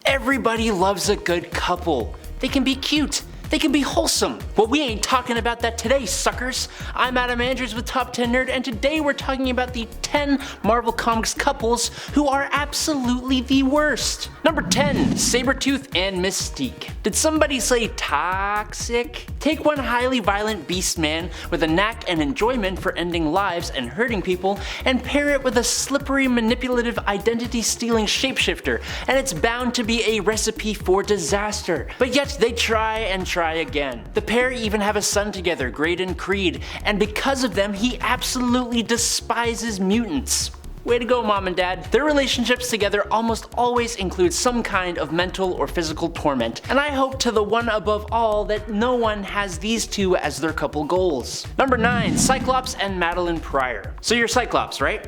Everybody loves a good couple. They can be cute. They can be wholesome. Well, we ain't talking about that today, suckers. I'm Adam Andrews with Top 10 Nerd, and today we're talking about the 10 Marvel Comics couples who are absolutely the worst. Number 10, Sabretooth and Mystique. Did somebody say toxic? Take one highly violent beast man with a knack and enjoyment for ending lives and hurting people, and pair it with a slippery, manipulative, identity-stealing shapeshifter, and it's bound to be a recipe for disaster. But yet they try and try again. The pair even have a son together, Graydon Creed, and because of them, he absolutely despises mutants. Way to go, Mom and Dad. Their relationships together almost always include some kind of mental or physical torment, and I hope to the one above all that no one has these two as their couple goals. Number 9, Cyclops and Madelyn Pryor. So you're Cyclops, right?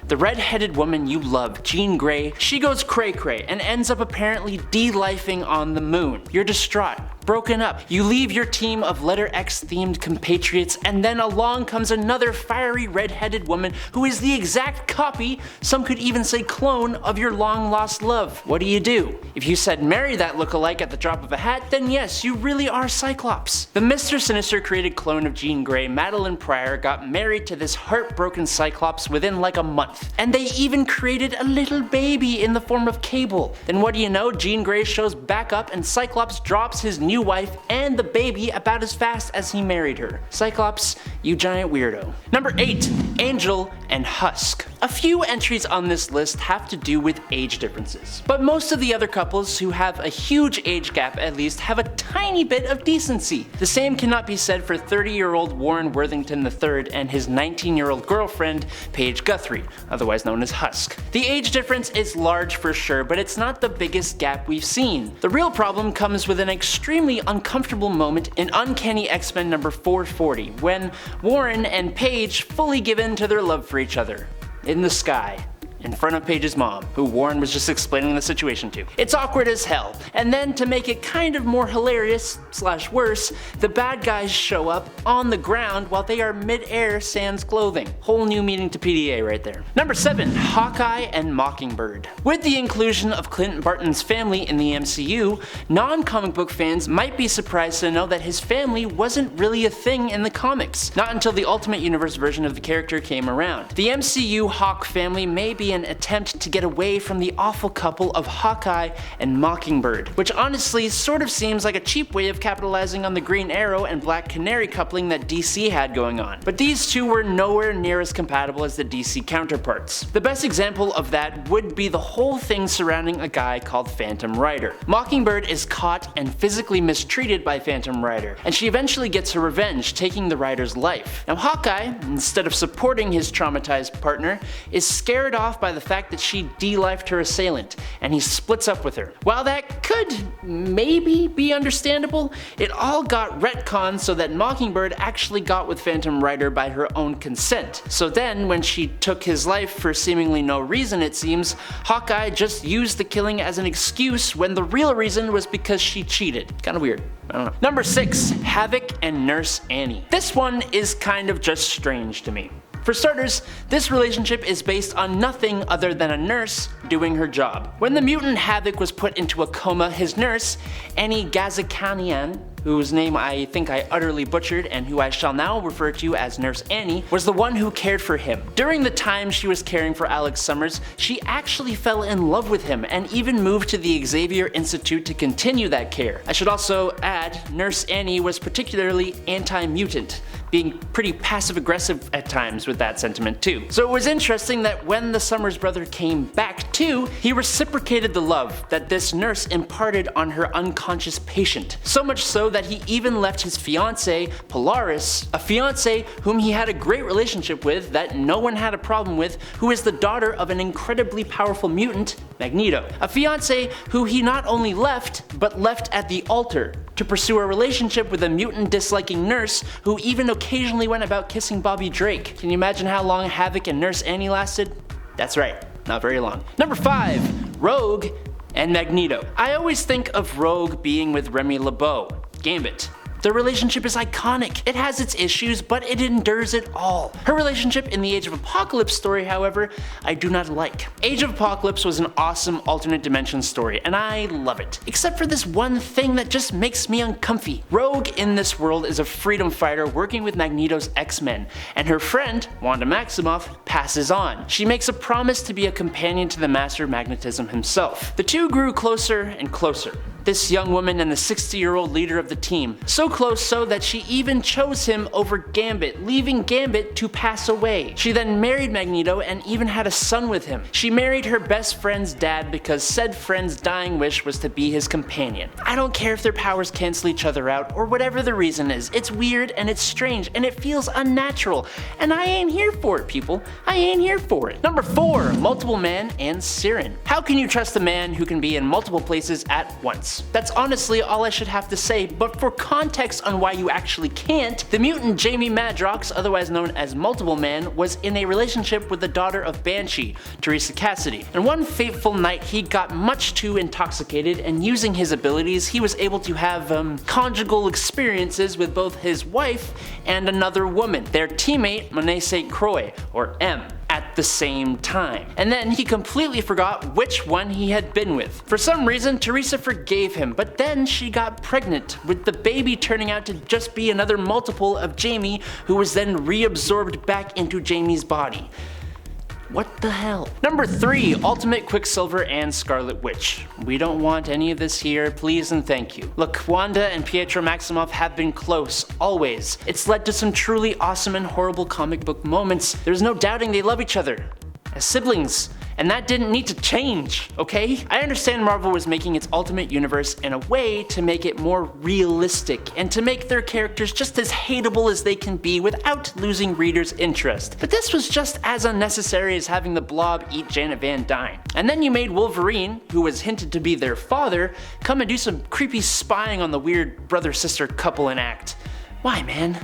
The red-headed woman you love, Jean Grey, she goes cray-cray and ends up apparently de-lifing on the moon. You're distraught, broken up. You leave your team of letter X themed compatriots, and then along comes another fiery red-headed woman who is the exact copy, some could even say clone, of your long-lost love. What do? If you said marry that lookalike at the drop of a hat, then yes, you really are Cyclops. The Mr. Sinister created clone of Jean Grey, Madelyn Pryor, got married to this heartbroken Cyclops within like a month. And they even created a little baby in the form of Cable. Then what do you know, Jean Grey shows back up and Cyclops drops his new wife and the baby about as fast as he married her. Cyclops, you giant weirdo. Number 8, Angel and Husk. A few entries on this list have to do with age differences, but most of the other couples who have a huge age gap at least have a tiny bit of decency. The same cannot be said for 30-year-old Warren Worthington III and his 19-year-old girlfriend, Paige Guthrie, otherwise known as Husk. The age difference is large for sure, but it's not the biggest gap we've seen. The real problem comes with an extremely uncomfortable moment in Uncanny X-Men number 440, when Warren and Paige fully give in to their love for each other. In the sky. In front of Paige's mom, who Warren was just explaining the situation to. It's awkward as hell, and then to make it kind of more hilarious / worse, the bad guys show up on the ground while they are mid-air sans clothing. Whole new meaning to PDA right there. Number 7, Hawkeye and Mockingbird. With the inclusion of Clint Barton's family in the MCU, non-comic book fans might be surprised to know that his family wasn't really a thing in the comics, not until the Ultimate Universe version of the character came around. The MCU Hawk family may be an attempt to get away from the awful couple of Hawkeye and Mockingbird, which honestly sort of seems like a cheap way of capitalizing on the Green Arrow and Black Canary coupling that DC had going on. But these two were nowhere near as compatible as the DC counterparts. The best example of that would be the whole thing surrounding a guy called Phantom Rider. Mockingbird is caught and physically mistreated by Phantom Rider, and she eventually gets her revenge, taking the Rider's life. Now Hawkeye, instead of supporting his traumatized partner, is scared off by the fact that she de-lifed her assailant, and he splits up with her. While that could maybe be understandable, it all got retconned so that Mockingbird actually got with Phantom Rider by her own consent. So then, when she took his life for seemingly no reason it seems, Hawkeye just used the killing as an excuse when the real reason was because she cheated. Kinda weird. I don't know. Number 6, Havok and Nurse Annie. This one is kind of just strange to me. For starters, this relationship is based on nothing other than a nurse doing her job. When the mutant Havok was put into a coma, his nurse, Annie Gazikanian, whose name I think I utterly butchered and who I shall now refer to as Nurse Annie, was the one who cared for him. During the time she was caring for Alex Summers, she actually fell in love with him and even moved to the Xavier Institute to continue that care. I should also add, Nurse Annie was particularly anti-mutant, being pretty passive-aggressive at times with that sentiment too. So it was interesting that when the Summers brother came back too, he reciprocated the love that this nurse imparted on her unconscious patient. So much so that he even left his fiancée, Polaris, a fiancée whom he had a great relationship with that no one had a problem with, who is the daughter of an incredibly powerful mutant, Magneto. A fiancée who he not only left, but left at the altar to pursue a relationship with a mutant disliking nurse who even occasionally went about kissing Bobby Drake. Can you imagine how long Havok and Nurse Annie lasted? That's right, not very long. Number 5, Rogue and Magneto. I always think of Rogue being with Remy LeBeau, Gambit, Their relationship is iconic. It has its issues, but it endures it all. Her relationship in the Age of Apocalypse story, however, I do not like. Age of Apocalypse was an awesome alternate dimension story, and I love it. Except for this one thing that just makes me uncomfy. Rogue in this world is a freedom fighter working with Magneto's X-Men, and her friend, Wanda Maximoff, passes on. She makes a promise to be a companion to the Master of Magnetism himself. The two grew closer and closer. This young woman and the 60-year-old leader of the team. So close so that she even chose him over Gambit, leaving Gambit to pass away. She then married Magneto and even had a son with him. She married her best friend's dad because said friend's dying wish was to be his companion. I don't care if their powers cancel each other out or whatever the reason is. It's weird and it's strange and it feels unnatural. And I ain't here for it, people. I ain't here for it. Number 4, multiple Man and Siryn. How can you trust a man who can be in multiple places at once? That's honestly all I should have to say, but for context on why you actually can't, the mutant Jamie Madrox, otherwise known as Multiple Man, was in a relationship with the daughter of Banshee, Teresa Cassidy. And one fateful night he got much too intoxicated, and using his abilities he was able to have conjugal experiences with both his wife and another woman, their teammate Monese Croix, or M, at the same time. And then he completely forgot which one he had been with. For some reason, Teresa forgave him, but then she got pregnant, with the baby turning out to just be another multiple of Jamie, who was then reabsorbed back into Jamie's body. What the hell? Number 3, Ultimate Quicksilver and Scarlet Witch. We don't want any of this here, please and thank you. Look, Wanda and Pietro Maximoff have been close, always. It's led to some truly awesome and horrible comic book moments. There's no doubting they love each other. As siblings. And that didn't need to change, okay? I understand Marvel was making its Ultimate Universe in a way to make it more realistic and to make their characters just as hateable as they can be without losing readers' interest. But this was just as unnecessary as having the Blob eat Janet Van Dyne. And then you made Wolverine, who was hinted to be their father, come and do some creepy spying on the weird brother-sister couple enact. Why, man?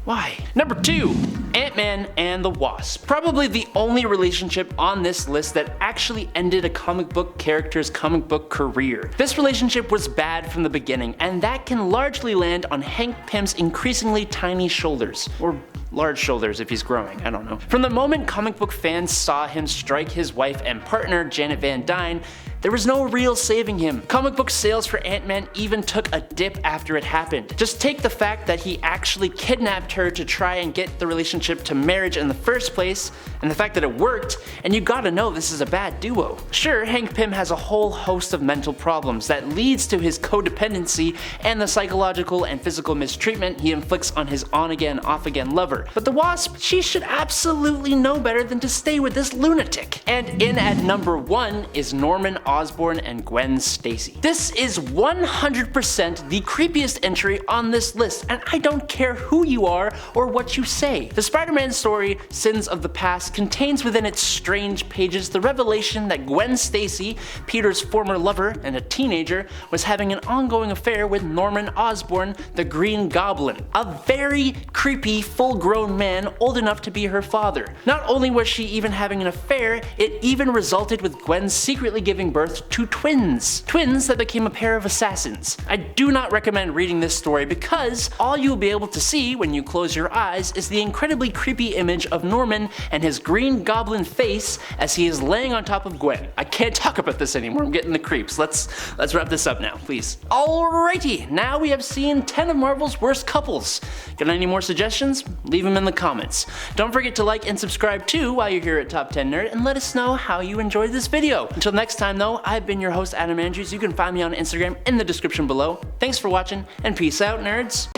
Why? Number 2, Ant-Man and the Wasp. Probably the only relationship on this list that actually ended a comic book character's comic book career. This relationship was bad from the beginning, and that can largely land on Hank Pym's increasingly tiny shoulders. Or large shoulders if he's growing, I don't know. From the moment comic book fans saw him strike his wife and partner, Janet Van Dyne, there was no real saving him. Comic book sales for Ant-Man even took a dip after it happened. Just take the fact that he actually kidnapped her to try and get the relationship to marriage in the first place, and the fact that it worked, and you gotta know this is a bad duo. Sure, Hank Pym has a whole host of mental problems that leads to his codependency and the psychological and physical mistreatment he inflicts on his on-again, off-again lover. But the Wasp, she should absolutely know better than to stay with this lunatic. And in at number 1 is Norman Osborn and Gwen Stacy. This is 100% the creepiest entry on this list, and I don't care who you are or what you say. The Spider-Man story, Sins of the Past, contains within its strange pages the revelation that Gwen Stacy, Peter's former lover and a teenager, was having an ongoing affair with Norman Osborn, the Green Goblin, a very creepy, full-grown man old enough to be her father. Not only was she even having an affair, it even resulted with Gwen secretly giving birth to twins. Twins that became a pair of assassins. I do not recommend reading this story because all you'll be able to see when you close your eyes is the incredibly creepy image of Norman and his Green Goblin face as he is laying on top of Gwen. I can't talk about this anymore, I'm getting the creeps. Let's wrap this up now, please. Alrighty, now we have seen 10 of Marvel's worst couples. Got any more suggestions? Leave them in the comments. Don't forget to like and subscribe too while you're here at Top 10 Nerd, and let us know how you enjoyed this video. Until next time though, I've been your host Adam Andrews. You can find me on Instagram in the description below. Thanks for watching, and peace out, nerds.